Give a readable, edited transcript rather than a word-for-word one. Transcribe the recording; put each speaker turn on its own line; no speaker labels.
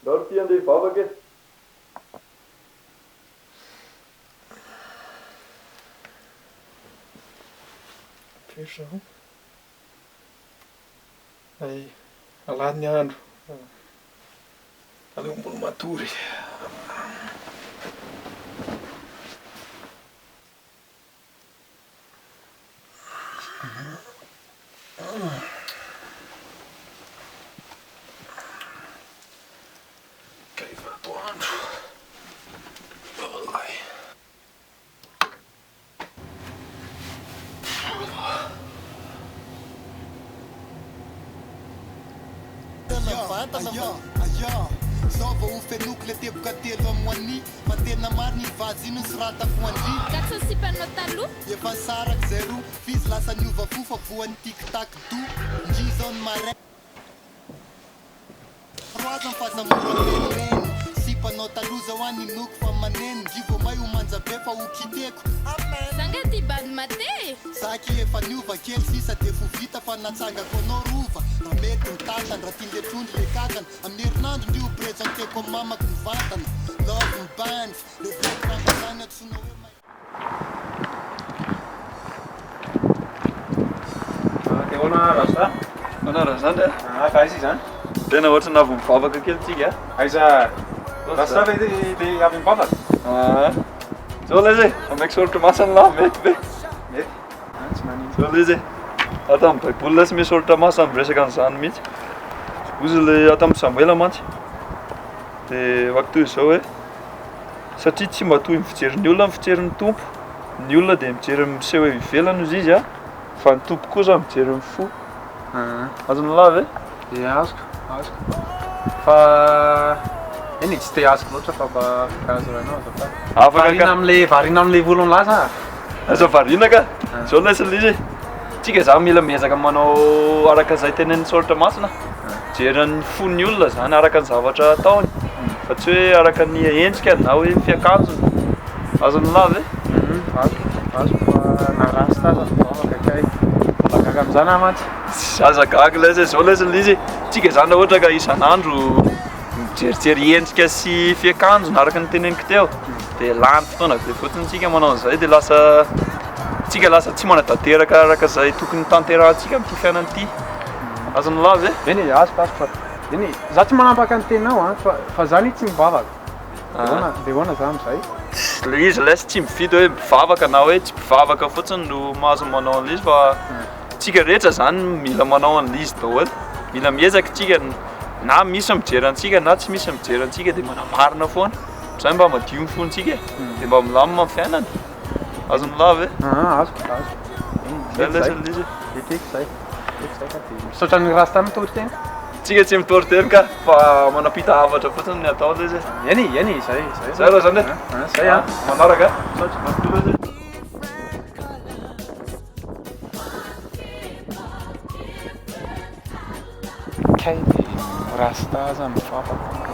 Ndao ty andeha hivavaka e.
Zao ay alahady ny andro aleo mbola matory Caivadoandro. Ai.
Zao vao fenoky le teboka telo amoany fa tena mariny vazy ino sy raha tafoany
Gatso sipanao taloha
efa saraka zay roa fizy lasa niova fofa voan'ny tiktak do ndry zao ny marai roazany fa zamora sipanao taloha zao any noko fa maneno ndry vao may ho manjabe fa ho kiteko
zanga ty bady mate
zaky efa niova kely sisa de fo vita fa natsangako anao rova raha mety mitatany raha tiany le trondry le kakana amin'ny herinandro ndry ho prezenteko amin'ny mamako ny vatana love ny bandy le veky rampazany atsona hoe
Dia hoana Rasta?
Hoana Razandra?
Ka aiza izany?
Tena ohatry navy mivavaka kely tsika.
Aiza Rasta le avy mivavaka?
Zao lay zay, ameko soratra masana lahy mety be.
Mety? Tsy manino.
Zao lay zay. Atao amin'ny baiboly tsy misy soratra masana miresaka an'izany mihitsy. Ozy le atao amin'ny Samuela mantsy. Dia vakitoy izao hoe satria tsy matohy ny fijerin'ny olona ny fijerin'ny tompo. Ny olona dia mijery miseho eo ivelany izy izy fa ny tompo kosa mijery ny fo. Azony lava e?
Dia azoko. Fa eny tsy te azoko loatra fa kazo ianao fa
Afaka ka.
Variana amin'le volony lasa.
Aza variana ka. Zao lasa izy. Tsika zany mila miezaka manao araka izay tenenin'ny soratra masina. Jeran'ny fon'ny olona zany araka ny zavatra ataony. Fa tsy hoe araka ny endrika na hoe fiakanjony. Azony lava e?
Azoko fa na Rasta aza mivavaka kay. Gaga amin'izany aho mantsy.
Aza gaga lay zay, zao lay izy. Tsika zany ohatra ka isan'andro mijerijery endrika sy fiakanjona araka ny teneniko teo. Dia lany fotoana be fotsiny tsika manao an'izay dia tsika lasa tsy manatanteraka araka izay tokony tanterahantsika amin'ity fiainana ity. Azony lava e?
Eny azoko fa eny za tsy manapaka ny tenao fa zany tsy mivavaka. Dia hoana za amin'izay?
Le izy lay tsy mifidy hoe mivavaka na hoe tsy mpivavaka fotsiny no mahazo manao an'izy fa tsika rehetra zany mila manao an'izy daholo. Mila miezaka tsika na misy mijery antsika na tsy misy mijery antsika dia manamarina foana. Izay mba madio ny fontsika dia mba milamina amin'ny fiainana. Azony lava e?
Azoko.
Zay lay izy.
Eteko zay. Misaotra ny Rasta mitory tena?
Tsika tsy mitory tena ka fa manapita havatra fotsiny ny atao lay izy.
Eny zay.
Zay raha zany e?
Zay
Manaraka.
Kay Rasta aza mivavaka.